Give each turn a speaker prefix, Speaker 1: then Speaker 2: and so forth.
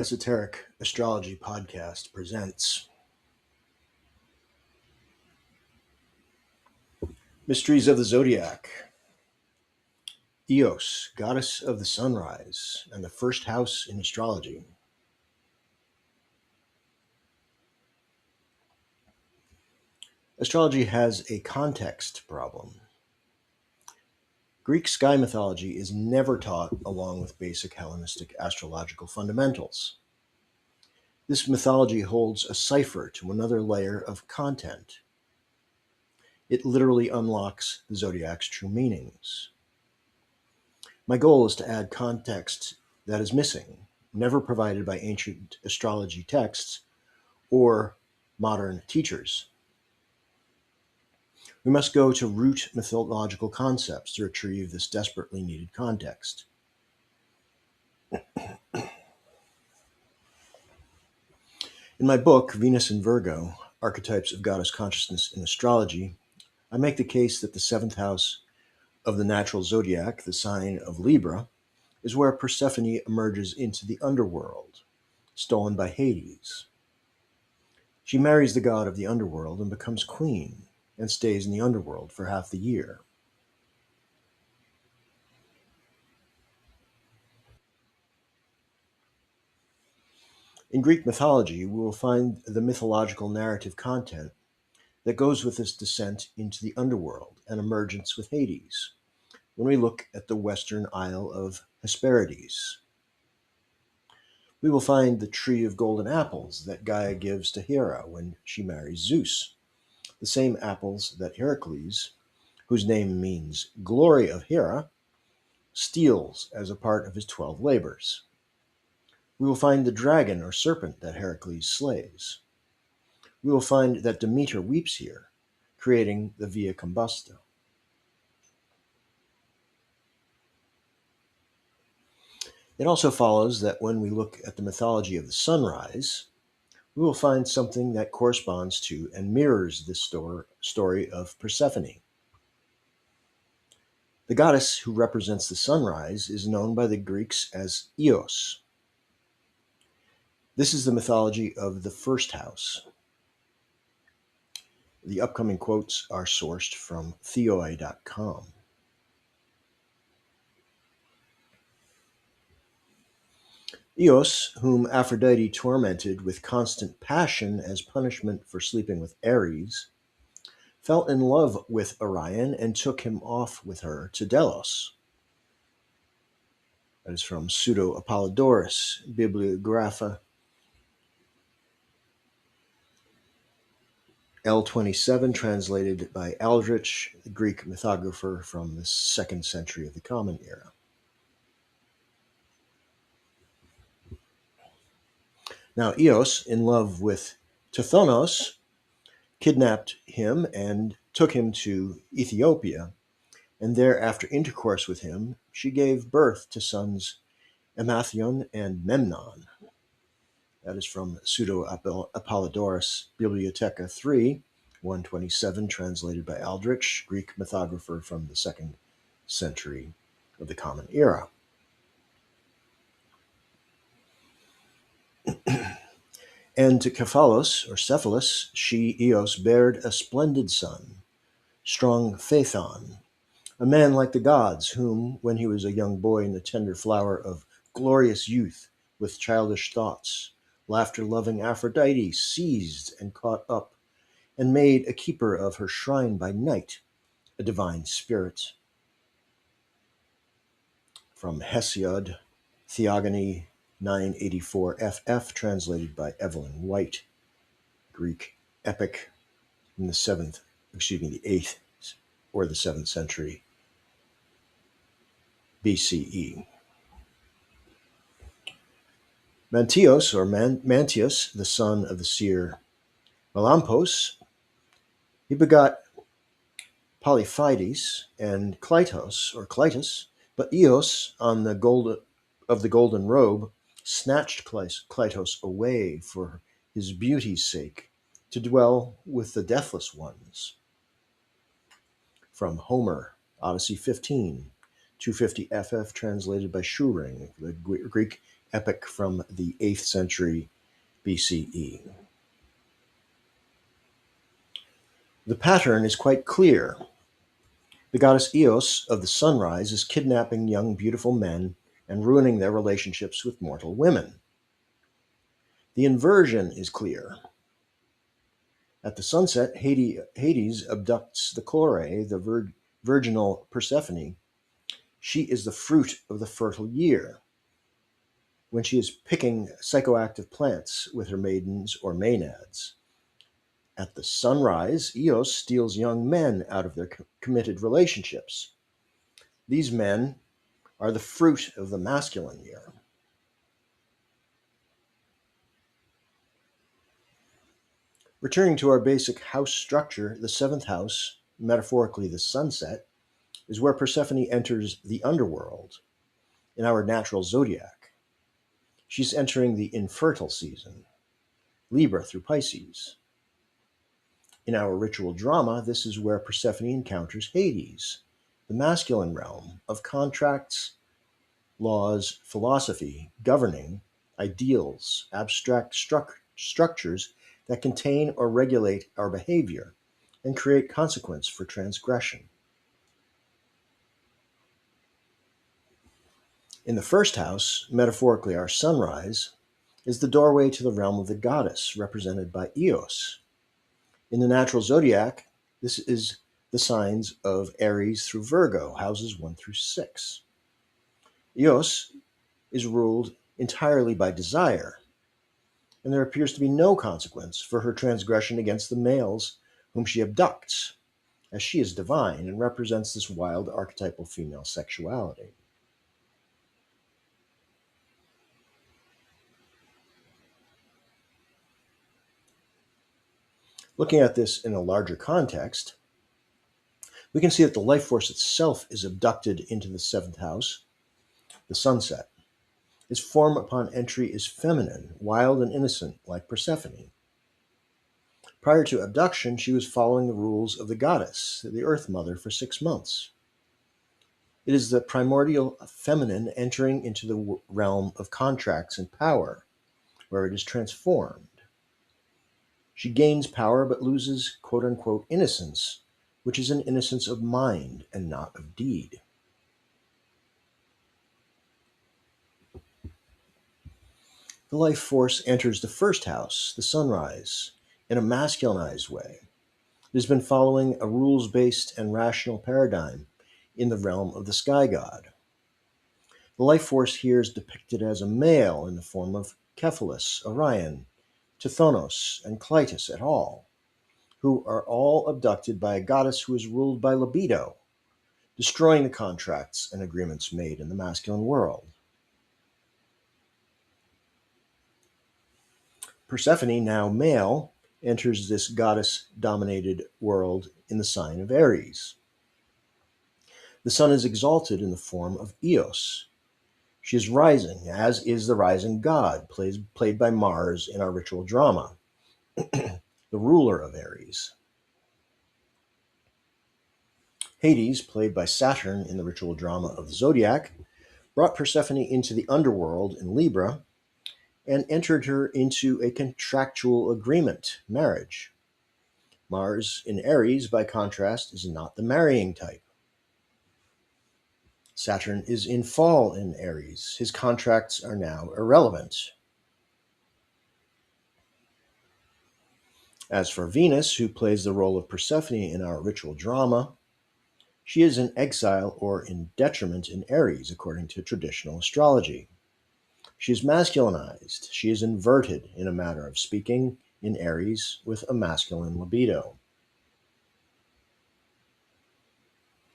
Speaker 1: Esoteric Astrology Podcast presents Mysteries of the Zodiac, Eos, Goddess of the Sunrise, and the First House in Astrology. Astrology has a context problem. Greek sky mythology is never taught along with basic Hellenistic astrological fundamentals. This mythology holds a cipher to another layer of content. It literally unlocks the zodiac's true meanings. My goal is to add context that is missing, never provided by ancient astrology texts or modern teachers. We must go to root mythological concepts to retrieve this desperately needed context. In my book, Venus in Virgo, Archetypes of Goddess Consciousness in Astrology, I make the case that the seventh house of the natural zodiac, the sign of Libra, is where Persephone emerges into the underworld, stolen by Hades. She marries the god of the underworld and becomes queen, and stays in the underworld for half the year. In Greek mythology, we will find the mythological narrative content that goes with this descent into the underworld and emergence with Hades when we look at the Western Isle of Hesperides. We will find the tree of golden apples that Gaia gives to Hera when she marries Zeus, the same apples that Heracles, whose name means glory of Hera, steals as a part of his 12 labors. We will find the dragon or serpent that Heracles slays. We will find that Demeter weeps here, creating the Via Combusta. It also follows that when we look at the mythology of the sunrise, we will find something that corresponds to and mirrors this story of Persephone. The goddess who represents the sunrise is known by the Greeks as Eos. This is the mythology of the first house. The upcoming quotes are sourced from theoi.com. Eos, whom Aphrodite tormented with constant passion as punishment for sleeping with Ares, fell in love with Orion and took him off with her to Delos. That is from Pseudo Apollodorus, Bibliographa L27, translated by Aldrich, the Greek mythographer from the 2nd century of the Common Era. Now, Eos, in love with Tithonus, kidnapped him and took him to Ethiopia, and there, after intercourse with him, she gave birth to sons Emathion and Memnon. That is from Pseudo Apollodorus, Bibliotheca 3, 127, translated by Aldrich, Greek mythographer from the 2nd century of the Common Era. And to Cephalus, she, Eos, bared a splendid son, strong Phaethon, a man like the gods, whom, when he was a young boy in the tender flower of glorious youth, with childish thoughts, laughter-loving Aphrodite seized and caught up, and made a keeper of her shrine by night, a divine spirit. From Hesiod, Theogony 984 FF, translated by Evelyn White, Greek epic in the 8th or the 7th century BCE. Mantius, the son of the seer Melampos, he begot Polyphides and Cleitus, but Eos, of the golden robe, snatched Cleitos away for his beauty's sake, to dwell with the deathless ones. From Homer, Odyssey 15, 250 FF, translated by Shuring, the Greek epic from the 8th century BCE. The pattern is quite clear. The goddess Eos of the sunrise is kidnapping young, beautiful men and ruining their relationships with mortal women. The inversion is clear. At the sunset, Hades abducts the Chloe, the virginal Persephone. She is the fruit of the fertile year, when she is picking psychoactive plants with her maidens or maenads. At the sunrise, Eos steals young men out of their committed relationships. These men are the fruit of the masculine year. Returning to our basic house structure, the seventh house, metaphorically the sunset, is where Persephone enters the underworld in our natural zodiac. She's entering the infertile season, Libra through Pisces. In our ritual drama, this is where Persephone encounters Hades, the masculine realm of contracts, laws, philosophy, governing, ideals, abstract structures that contain or regulate our behavior and create consequence for transgression. In the first house, metaphorically our sunrise, is the doorway to the realm of the goddess, represented by Eos. In the natural zodiac, this is the signs of Aries through Virgo, houses 1 through 6. Eos is ruled entirely by desire, and there appears to be no consequence for her transgression against the males whom she abducts, as she is divine and represents this wild archetypal female sexuality. Looking at this in a larger context, we can see that the life force itself is abducted into the seventh house, the sunset. Its form upon entry is feminine, wild and innocent, like Persephone. Prior to abduction, she was following the rules of the goddess, the Earth Mother, for 6 months. It is the primordial feminine entering into the realm of contracts and power, where it is transformed. She gains power but loses quote-unquote innocence, which is an innocence of mind and not of deed. The life force enters the first house, the sunrise, in a masculinized way. It has been following a rules-based and rational paradigm in the realm of the sky god. The life force here is depicted as a male in the form of Cephalus, Orion, Tithonus, and Clytus et al., who are all abducted by a goddess who is ruled by libido, destroying the contracts and agreements made in the masculine world. Persephone, now male, enters this goddess-dominated world in the sign of Aries. The sun is exalted in the form of Eos. She is rising, as is the rising god, played by Mars in our ritual drama, the ruler of Aries. Hades, played by Saturn in the ritual drama of the Zodiac, brought Persephone into the underworld in Libra and entered her into a contractual agreement, marriage. Mars in Aries, by contrast, is not the marrying type. Saturn is in fall in Aries. His contracts are now irrelevant. As for Venus, who plays the role of Persephone in our ritual drama, she is in exile or in detriment in Aries, according to traditional astrology. She is masculinized. She is inverted, in a manner of speaking, in Aries with a masculine libido.